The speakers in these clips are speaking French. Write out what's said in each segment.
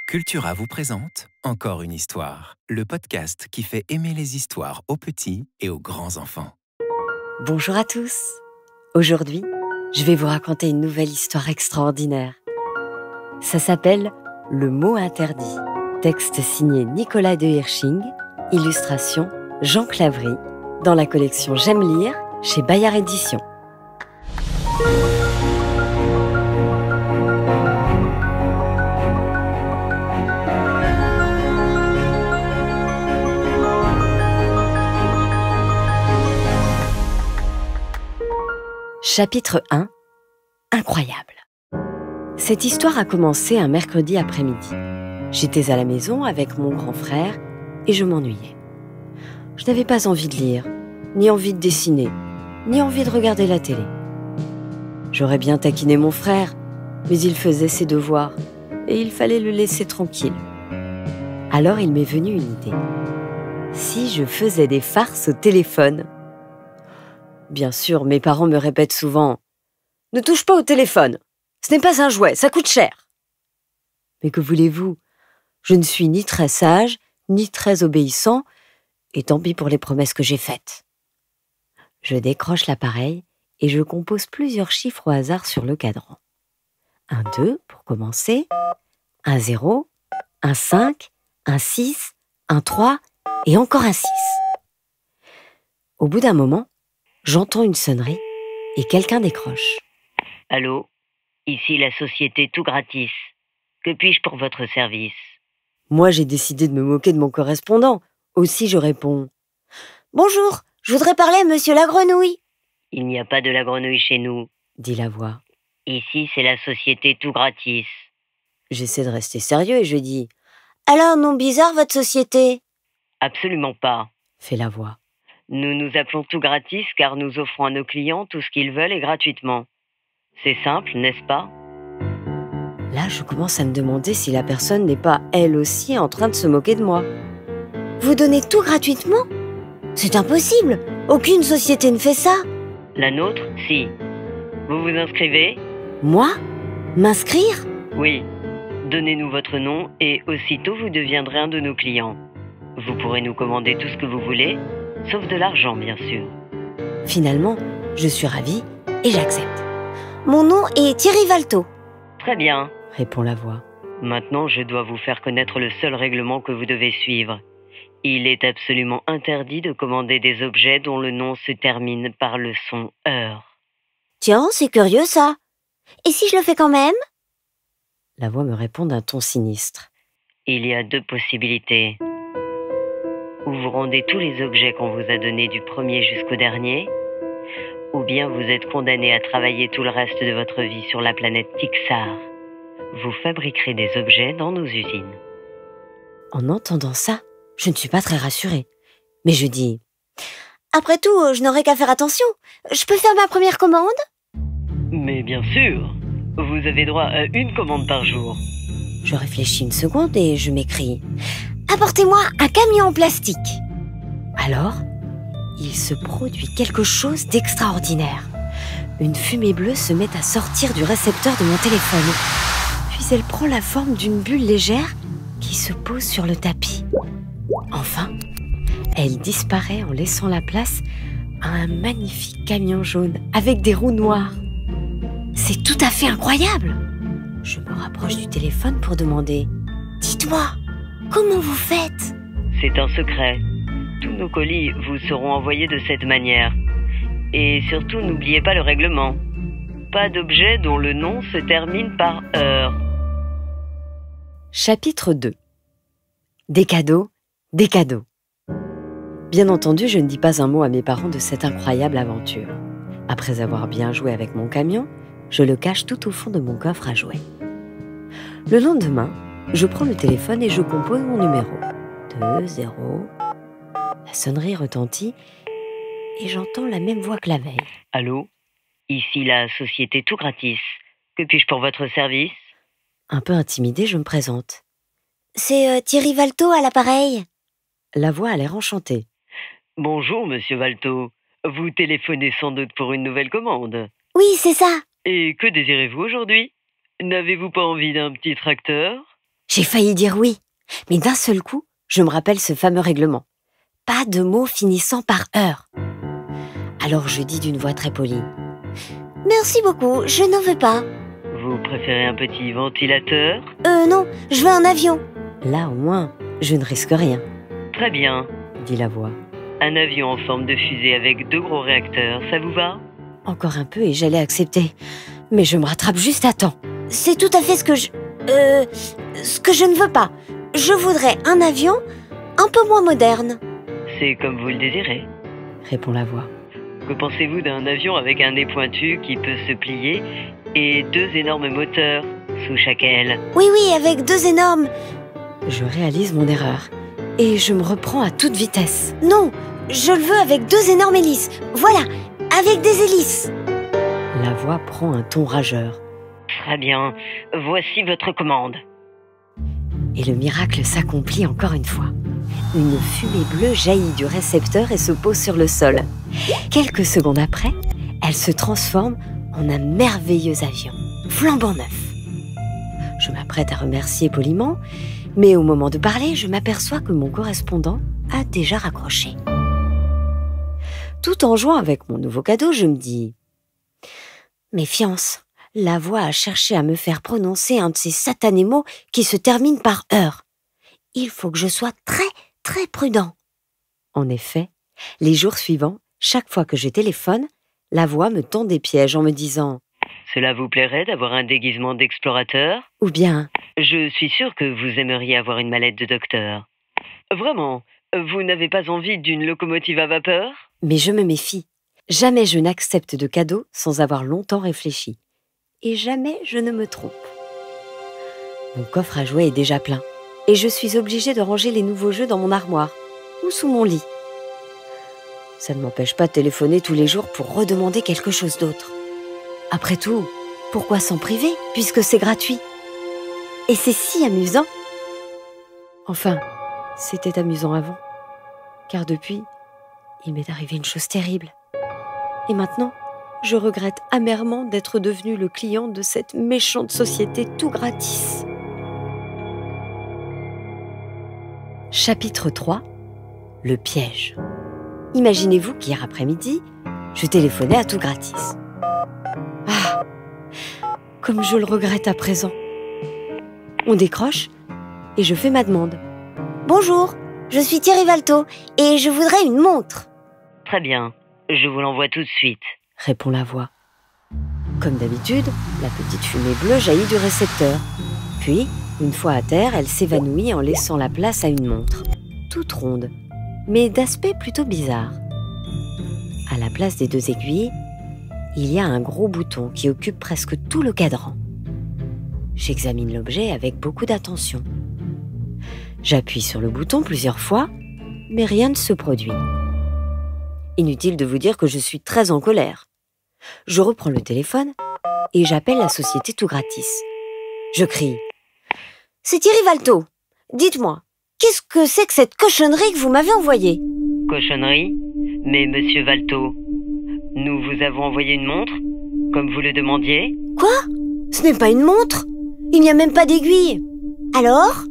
Cultura vous présente Encore une histoire, le podcast qui fait aimer les histoires aux petits et aux grands enfants. Bonjour à tous. Aujourd'hui, je vais vous raconter une nouvelle histoire extraordinaire. Ça s'appelle Le mot interdit. Texte signé Nicolas de Hirsching, illustration Jean Clavry, dans la collection J'aime lire chez Bayard Éditions. Chapitre 1. Incroyable. Cette histoire a commencé un mercredi après-midi. J'étais à la maison avec mon grand frère et je m'ennuyais. Je n'avais pas envie de lire, ni envie de dessiner, ni envie de regarder la télé. J'aurais bien taquiné mon frère, mais il faisait ses devoirs et il fallait le laisser tranquille. Alors il m'est venu une idée. Si je faisais des farces au téléphone? Bien sûr, mes parents me répètent souvent « Ne touche pas au téléphone, ce n'est pas un jouet, ça coûte cher !» Mais que voulez-vous? Je ne suis ni très sage, ni très obéissant, et tant pis pour les promesses que j'ai faites. Je décroche l'appareil et je compose plusieurs chiffres au hasard sur le cadran. Un 2 pour commencer, un 0, un 5, un 6, un 3 et encore un 6. Au bout d'un moment, j'entends une sonnerie et quelqu'un décroche. Allô, ici la société Tout Gratis. Que puis-je pour votre service? Moi, j'ai décidé de me moquer de mon correspondant. Aussi, je réponds « Bonjour, je voudrais parler à monsieur la grenouille. » Il n'y a pas de la grenouille chez nous. Dit la voix. Ici, c'est la société Tout Gratis. J'essaie de rester sérieux et je dis « Alors, nom bizarre, votre société ?» Absolument pas. Fait la voix. Nous nous appelons Tout Gratis car nous offrons à nos clients tout ce qu'ils veulent et gratuitement. C'est simple, n'est-ce pas? Là, je commence à me demander si la personne n'est pas, elle aussi, en train de se moquer de moi. Vous donnez tout gratuitement? C'est impossible. Aucune société ne fait ça. La nôtre, si. Vous vous inscrivez? Moi? M'inscrire? Oui. Donnez-nous votre nom et aussitôt vous deviendrez un de nos clients. Vous pourrez nous commander tout ce que vous voulez, sauf de l'argent, bien sûr. Finalement, je suis ravie et j'accepte. Mon nom est Thierry Valto. Très bien. Répond la voix. Maintenant, je dois vous faire connaître le seul règlement que vous devez suivre. Il est absolument interdit de commander des objets dont le nom se termine par le son « heure ». Tiens, c'est curieux ça. Et si je le fais quand même? La voix me répond d'un ton sinistre. Il y a deux possibilités. Ou vous rendez tous les objets qu'on vous a donnés du premier jusqu'au dernier, ou bien vous êtes condamné à travailler tout le reste de votre vie sur la planète Tixar. Vous fabriquerez des objets dans nos usines. En entendant ça, je ne suis pas très rassurée. Mais je dis « Après tout, je n'aurai qu'à faire attention. Je peux faire ma première commande ?» Mais bien sûr, vous avez droit à une commande par jour. Je réfléchis une seconde et je m'écrie « Apportez-moi un camion en plastique !» Alors, il se produit quelque chose d'extraordinaire. Une fumée bleue se met à sortir du récepteur de mon téléphone. Puis elle prend la forme d'une bulle légère qui se pose sur le tapis. Enfin, elle disparaît en laissant la place à un magnifique camion jaune avec des roues noires. C'est tout à fait incroyable! Je me rapproche du téléphone pour demander « Dites-moi, comment vous faites ?» C'est un secret. Tous nos colis vous seront envoyés de cette manière. Et surtout, n'oubliez pas le règlement. Pas d'objet dont le nom se termine par « heure ». Chapitre 2. Des cadeaux, des cadeaux. Bien entendu, je ne dis pas un mot à mes parents de cette incroyable aventure. Après avoir bien joué avec mon camion, je le cache tout au fond de mon coffre à jouets. Le lendemain, je prends le téléphone et je compose mon numéro. 2, 0. La sonnerie retentit et j'entends la même voix que la veille. Allô? Ici la société Tout Gratis. Que puis-je pour votre service? Un peu intimidée, je me présente. C'est Thierry Valto à l'appareil. La voix a l'air enchantée. Bonjour, monsieur Valto. Vous téléphonez sans doute pour une nouvelle commande. Oui, c'est ça. Et que désirez-vous aujourd'hui? N'avez-vous pas envie d'un petit tracteur? J'ai failli dire oui, mais d'un seul coup, je me rappelle ce fameux règlement. Pas de mots finissant par heure. Alors je dis d'une voix très polie. Merci beaucoup, je n'en veux pas. Vous préférez un petit ventilateur? Non, je veux un avion. Là, au moins, je ne risque rien, Très bien. dit la voix. Un avion en forme de fusée avec 2 gros réacteurs, ça vous va? Encore un peu et j'allais accepter. Mais je me rattrape juste à temps. C'est tout à fait ce que je ne veux pas. Je voudrais un avion un peu moins moderne, C'est comme vous le désirez. répond la voix. Que pensez-vous d'un avion avec un nez pointu qui peut se plier et 2 énormes moteurs sous chaque aile? Oui, avec 2 énormes. Je réalise mon erreur et je me reprends à toute vitesse. Non, je le veux avec 2 énormes hélices. Voilà, avec des hélices. La voix prend un ton rageur. Très bien, voici votre commande. Et le miracle s'accomplit encore une fois. Une fumée bleue jaillit du récepteur et se pose sur le sol. Quelques secondes après, elle se transforme en un merveilleux avion, flambant neuf. Je m'apprête à remercier poliment, mais au moment de parler, je m'aperçois que mon correspondant a déjà raccroché. Tout en jouant avec mon nouveau cadeau, je me dis « Méfiance, la voix a cherché à me faire prononcer un de ces satanés mots qui se terminent par « heure ». Il faut que je sois très prudent. » En effet, les jours suivants, chaque fois que je téléphone, la voix me tend des pièges en me disant Cela vous plairait d'avoir un déguisement d'explorateur? ou bien Je suis sûr que vous aimeriez avoir une mallette de docteur. Vraiment, vous n'avez pas envie d'une locomotive à vapeur? mais je me méfie. Jamais je n'accepte de cadeaux sans avoir longtemps réfléchi. Et jamais je ne me trompe. Mon coffre à jouets est déjà plein et je suis obligée de ranger les nouveaux jeux dans mon armoire ou sous mon lit. Ça ne m'empêche pas de téléphoner tous les jours pour redemander quelque chose d'autre. Après tout, pourquoi s'en priver puisque c'est gratuit? Et c'est si amusant. Enfin, c'était amusant avant. Car depuis, il m'est arrivé une chose terrible. Et maintenant, je regrette amèrement d'être devenue le client de cette méchante société tout gratis. Chapitre 3. Le piège. Imaginez-vous qu'hier après-midi, je téléphonais à tout gratis. Ah, comme je le regrette à présent. On décroche et je fais ma demande. Bonjour, je suis Thierry Valto et je voudrais une montre. Très bien, je vous l'envoie tout de suite. Répond la voix. Comme d'habitude, la petite fumée bleue jaillit du récepteur. Puis, une fois à terre, elle s'évanouit en laissant la place à une montre, toute ronde, mais d'aspect plutôt bizarre. À la place des 2 aiguilles, il y a un gros bouton qui occupe presque tout le cadran. J'examine l'objet avec beaucoup d'attention. J'appuie sur le bouton plusieurs fois, mais rien ne se produit. Inutile de vous dire que je suis très en colère. Je reprends le téléphone et j'appelle la société tout gratis. Je crie « C'est Thierry Valto. Dites-moi, qu'est-ce que c'est que cette cochonnerie que vous m'avez envoyée ?» Cochonnerie? Mais monsieur Valto, nous vous avons envoyé une montre, comme vous le demandiez? Quoi? Ce n'est pas une montre. Il n'y a même pas d'aiguille. Alors?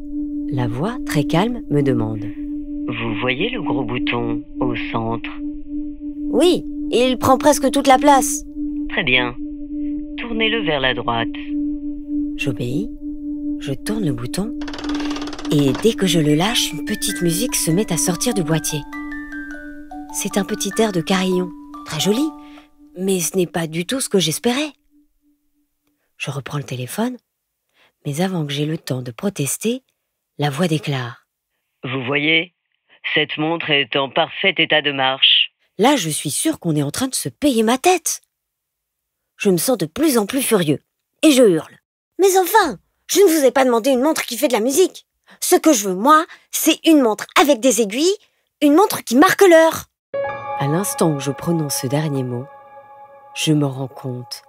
La voix, très calme, me demande. Vous voyez le gros bouton au centre? Oui, il prend presque toute la place. Très bien. Tournez-le vers la droite. J'obéis, je tourne le bouton et dès que je le lâche, une petite musique se met à sortir du boîtier. C'est un petit air de carillon, très joli, mais ce n'est pas du tout ce que j'espérais. Je reprends le téléphone, mais avant que j'aie le temps de protester, la voix déclare. Vous voyez, cette montre est en parfait état de marche. Là, je suis sûre qu'on est en train de se payer ma tête. Je me sens de plus en plus furieux et je hurle. Mais enfin, je ne vous ai pas demandé une montre qui fait de la musique. Ce que je veux, moi, c'est une montre avec des aiguilles, une montre qui marque l'heure. À l'instant où je prononce ce dernier mot, je me rends compte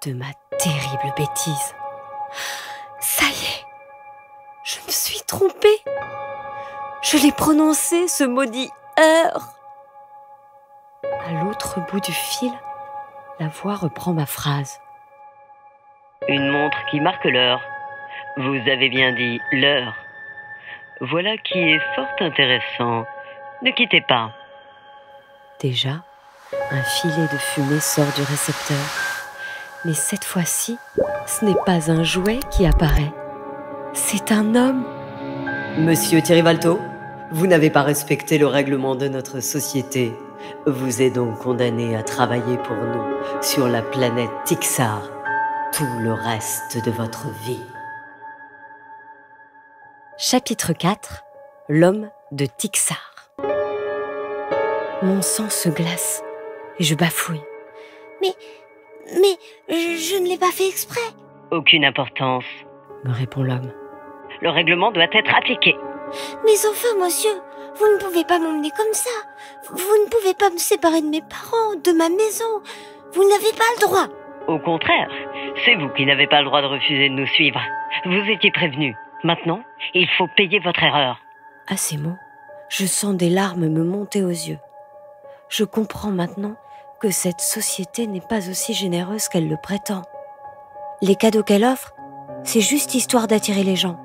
de ma terrible bêtise. Ça y est, je me suis trompée. Je l'ai prononcé, ce maudit « heure ». À l'autre bout du fil, la voix reprend ma phrase. Une montre qui marque l'heure. Vous avez bien dit l'heure. Voilà qui est fort intéressant. Ne quittez pas. Déjà, un filet de fumée sort du récepteur. Mais cette fois-ci, ce n'est pas un jouet qui apparaît. C'est un homme. Monsieur Thirivalto, vous n'avez pas respecté le règlement de notre société. Vous êtes donc condamné à travailler pour nous sur la planète Tixar tout le reste de votre vie. Chapitre 4. L'homme de Tixar. Mon sang se glace et je bafouille. Mais je ne l'ai pas fait exprès. Aucune importance. Me répond l'homme. Le règlement doit être appliqué. Mais enfin, monsieur, vous ne pouvez pas m'emmener comme ça. Vous ne pouvez pas me séparer de mes parents, de ma maison. Vous n'avez pas le droit. Au contraire, c'est vous qui n'avez pas le droit de refuser de nous suivre. Vous étiez prévenu. Maintenant, il faut payer votre erreur. À ces mots, je sens des larmes me monter aux yeux. Je comprends maintenant que cette société n'est pas aussi généreuse qu'elle le prétend. Les cadeaux qu'elle offre, c'est juste histoire d'attirer les gens.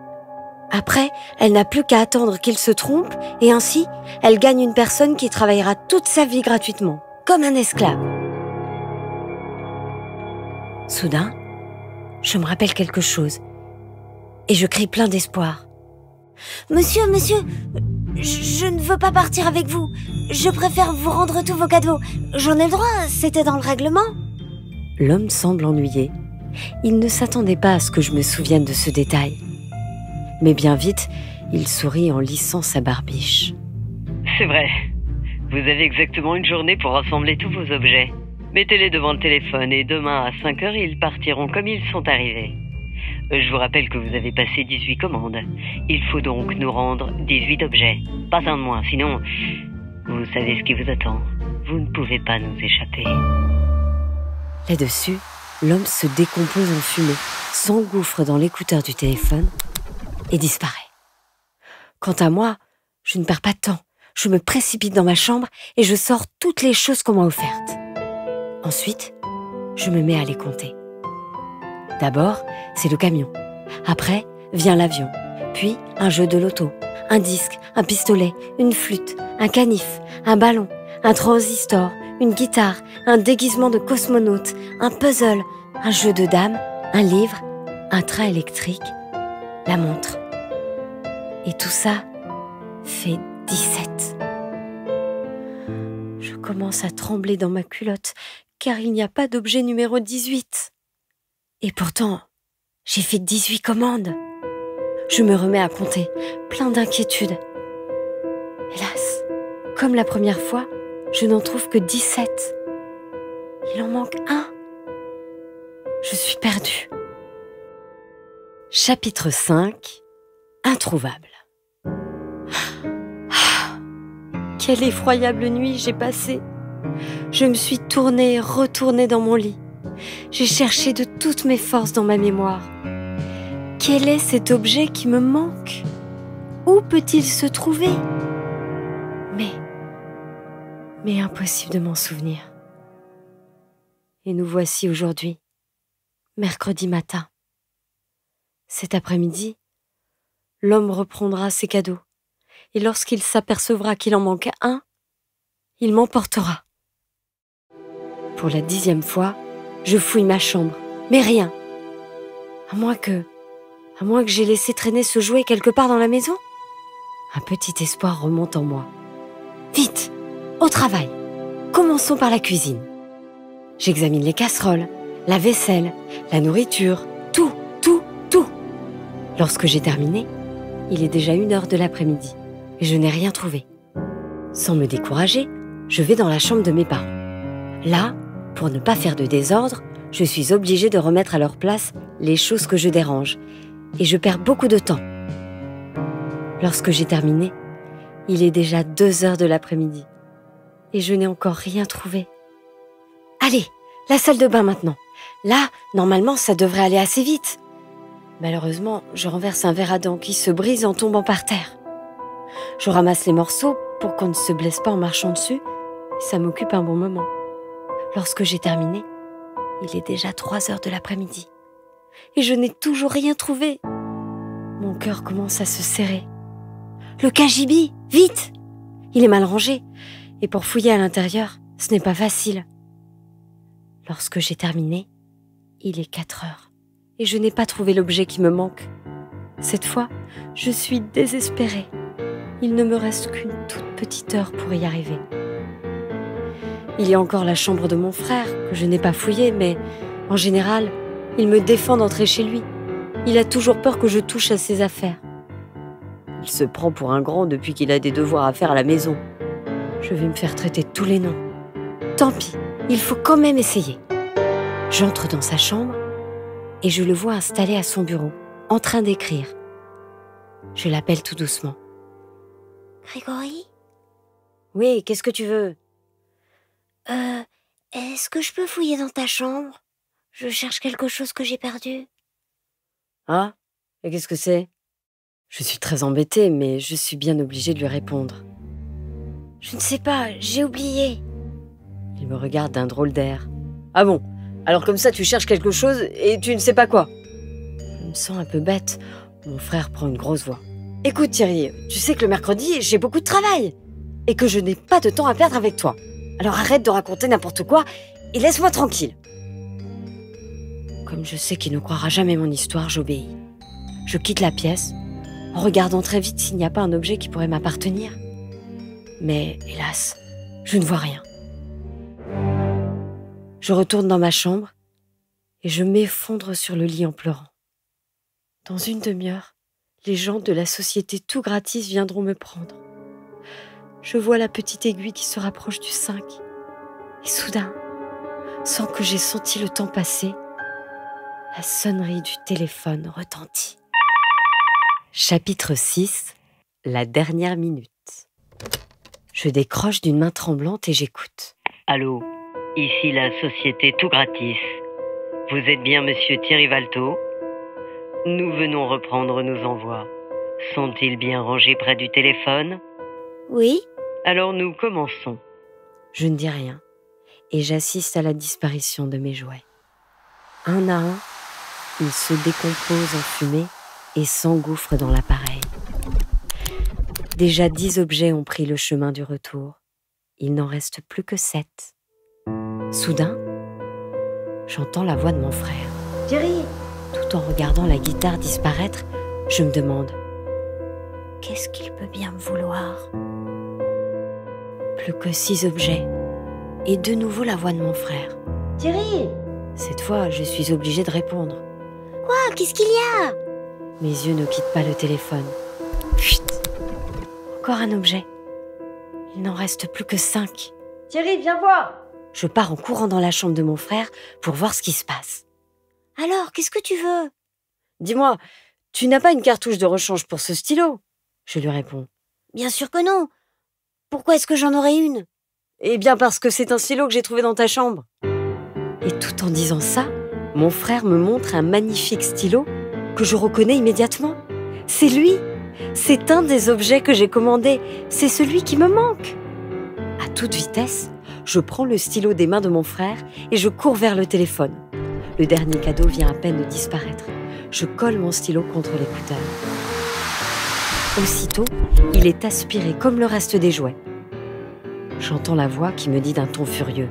Après, elle n'a plus qu'à attendre qu'ils se trompent et ainsi, elle gagne une personne qui travaillera toute sa vie gratuitement, comme un esclave. Soudain, je me rappelle quelque chose et je crie plein d'espoir. Monsieur, je ne veux pas partir avec vous. Je préfère vous rendre tous vos cadeaux. J'en ai le droit, c'était dans le règlement. L'homme semble ennuyé. Il ne s'attendait pas à ce que je me souvienne de ce détail. Mais bien vite, il sourit en lissant sa barbiche. C'est vrai. Vous avez exactement une journée pour rassembler tous vos objets. Mettez-les devant le téléphone et demain à 5 heures, ils partiront comme ils sont arrivés. Je vous rappelle que vous avez passé 18 commandes. Il faut donc nous rendre 18 objets. Pas un de moins, sinon, vous savez ce qui vous attend. Vous ne pouvez pas nous échapper. Là-dessus, l'homme se décompose en fumée, s'engouffre dans l'écouteur du téléphone et disparaît. Quant à moi, je ne perds pas de temps. Je me précipite dans ma chambre et je sors toutes les choses qu'on m'a offertes. Ensuite, je me mets à les compter. D'abord, c'est le camion. Après, vient l'avion. Puis, un jeu de loto, un disque, un pistolet, une flûte, un canif, un ballon, un transistor, une guitare, un déguisement de cosmonaute, un puzzle, un jeu de dames, un livre, un train électrique, la montre. Et tout ça fait 17. Je commence à trembler dans ma culotte, car il n'y a pas d'objet numéro 18. Et pourtant, j'ai fait 18 commandes. Je me remets à compter, plein d'inquiétude. Hélas, comme la première fois, je n'en trouve que 17. Il en manque un. Je suis perdue. Chapitre 5. Introuvable. Quelle effroyable nuit j'ai passée. Je me suis tournée et retournée dans mon lit. J'ai cherché de toutes mes forces dans ma mémoire. Quel est cet objet qui me manque? Où peut-il se trouver? Mais impossible de m'en souvenir. Et nous voici aujourd'hui, mercredi matin. Cet après-midi, l'homme reprendra ses cadeaux. Et lorsqu'il s'apercevra qu'il en manque un, il m'emportera. Pour la 10e fois, je fouille ma chambre, mais rien. À moins que j'ai laissé traîner ce jouet quelque part dans la maison. Un petit espoir remonte en moi. Vite, au travail. Commençons par la cuisine. J'examine les casseroles, la vaisselle, la nourriture, tout. Lorsque j'ai terminé, il est déjà 1h de l'après-midi et je n'ai rien trouvé. Sans me décourager, je vais dans la chambre de mes parents. Là, pour ne pas faire de désordre, je suis obligée de remettre à leur place les choses que je dérange et je perds beaucoup de temps. Lorsque j'ai terminé, il est déjà 2h de l'après-midi et je n'ai encore rien trouvé. Allez, la salle de bain maintenant. Là, normalement, ça devrait aller assez vite. Malheureusement, je renverse un verre à dents qui se brise en tombant par terre. Je ramasse les morceaux pour qu'on ne se blesse pas en marchant dessus et ça m'occupe un bon moment. Lorsque j'ai terminé, il est déjà 3h de l'après-midi et je n'ai toujours rien trouvé. Mon cœur commence à se serrer. Le cagibi, vite! Il est mal rangé, et pour fouiller à l'intérieur, ce n'est pas facile. Lorsque j'ai terminé, il est 4 heures, et je n'ai pas trouvé l'objet qui me manque. Cette fois, je suis désespérée. Il ne me reste qu'une toute petite heure pour y arriver. Il y a encore la chambre de mon frère, que je n'ai pas fouillée, mais en général, il me défend d'entrer chez lui. Il a toujours peur que je touche à ses affaires. Il se prend pour un grand depuis qu'il a des devoirs à faire à la maison. Je vais me faire traiter de tous les noms. Tant pis, il faut quand même essayer. J'entre dans sa chambre et je le vois installé à son bureau, en train d'écrire. Je l'appelle tout doucement. Grégory? Oui, qu'est-ce que tu veux? Est-ce que je peux fouiller dans ta chambre? Je cherche quelque chose que j'ai perdu. Ah, et qu'est-ce que c'est? Je suis très embêtée, mais je suis bien obligée de lui répondre. Je ne sais pas, j'ai oublié. Il me regarde d'un drôle d'air. Ah bon? Alors comme ça, tu cherches quelque chose et tu ne sais pas quoi? Je me sens un peu bête. Mon frère prend une grosse voix. Écoute Thierry, tu sais que le mercredi, j'ai beaucoup de travail et que je n'ai pas de temps à perdre avec toi. Alors arrête de raconter n'importe quoi et laisse-moi tranquille. Comme je sais qu'il ne croira jamais mon histoire, j'obéis. Je quitte la pièce, en regardant très vite s'il n'y a pas un objet qui pourrait m'appartenir. Mais hélas, je ne vois rien. Je retourne dans ma chambre et je m'effondre sur le lit en pleurant. Dans une demi-heure, les gens de la société Tout Gratis viendront me prendre. Je vois la petite aiguille qui se rapproche du 5. Et soudain, sans que j'aie senti le temps passer, la sonnerie du téléphone retentit. Chapitre 6. La dernière minute. Je décroche d'une main tremblante et j'écoute. Allô, ici la société Tout Gratis. Vous êtes bien monsieur Thierry Valto? Nous venons reprendre nos envois. Sont-ils bien rangés près du téléphone? Oui? Alors nous commençons. Je ne dis rien et j'assiste à la disparition de mes jouets. Un à un, ils se décomposent en fumée et s'engouffrent dans l'appareil. Déjà 10 objets ont pris le chemin du retour. Il n'en reste plus que 7. Soudain, j'entends la voix de mon frère. « Thierry !» Tout en regardant la guitare disparaître, je me demande « Qu'est-ce qu'il peut bien me vouloir ?» Plus que 6 objets. Et de nouveau la voix de mon frère. « Thierry !» Cette fois, je suis obligée de répondre. Quoi? Qu'est-ce qu'il y a? Mes yeux ne quittent pas le téléphone. Chut! Encore un objet. Il n'en reste plus que 5. Thierry, viens voir! Je pars en courant dans la chambre de mon frère pour voir ce qui se passe. Alors, qu'est-ce que tu veux? Dis-moi, tu n'as pas une cartouche de rechange pour ce stylo? Je lui réponds. Bien sûr que non. Pourquoi est-ce que j'en aurais une? Eh bien parce que c'est un stylo que j'ai trouvé dans ta chambre. Et tout en disant ça, mon frère me montre un magnifique stylo que je reconnais immédiatement. C'est lui! C'est un des objets que j'ai commandé. C'est celui qui me manque. À toute vitesse, je prends le stylo des mains de mon frère et je cours vers le téléphone. Le dernier cadeau vient à peine de disparaître. Je colle mon stylo contre l'écouteur. Aussitôt, il est aspiré comme le reste des jouets. J'entends la voix qui me dit d'un ton furieux.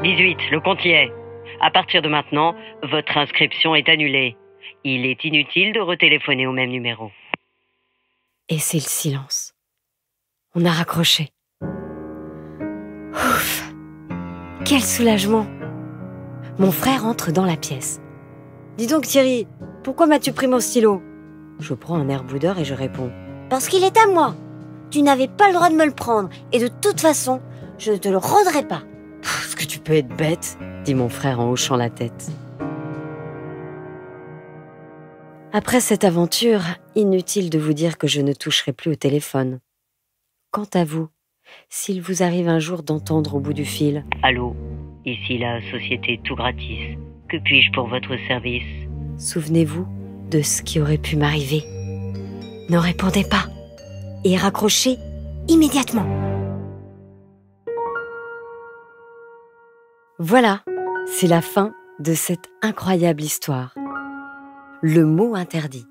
18, le compte y est. À partir de maintenant, votre inscription est annulée. Il est inutile de retéléphoner au même numéro. Et c'est le silence. On a raccroché. Ouf! Quel soulagement! Mon frère entre dans la pièce. Dis donc Thierry, pourquoi m'as-tu pris mon stylo? Je prends un air boudeur et je réponds. Parce qu'il est à moi. Tu n'avais pas le droit de me le prendre. Et de toute façon, je ne te le rendrai pas. Est-ce que tu peux être bête? Dit mon frère en hochant la tête. Après cette aventure, inutile de vous dire que je ne toucherai plus au téléphone. Quant à vous, s'il vous arrive un jour d'entendre au bout du fil « Allô, ici la société Tout Gratis. Que puis-je pour votre service? » Souvenez-vous de ce qui aurait pu m'arriver. Ne répondez pas et raccrochez immédiatement. Voilà, c'est la fin de cette incroyable histoire. Le mot interdit,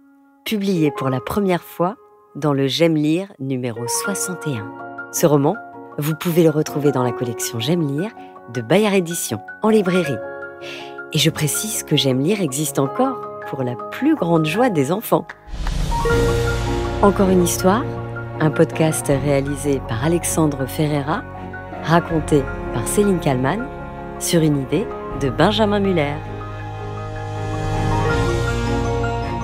publié pour la première fois dans le J'aime lire numéro 61. Ce roman, vous pouvez le retrouver dans la collection J'aime lire de Bayard Éditions en librairie. Et je précise que J'aime lire existe encore pour la plus grande joie des enfants. Encore une histoire, un podcast réalisé par Alexandre Ferreira, raconté par Céline Kallmann, sur une idée de Benjamin Muller.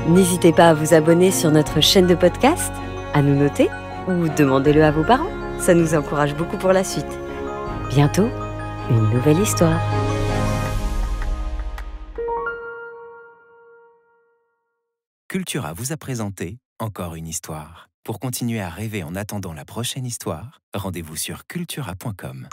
N'hésitez pas à vous abonner sur notre chaîne de podcast, à nous noter ou demandez-le à vos parents. Ça nous encourage beaucoup pour la suite. Bientôt, une nouvelle histoire. Cultura vous a présenté Encore une histoire. Pour continuer à rêver en attendant la prochaine histoire, rendez-vous sur cultura.com.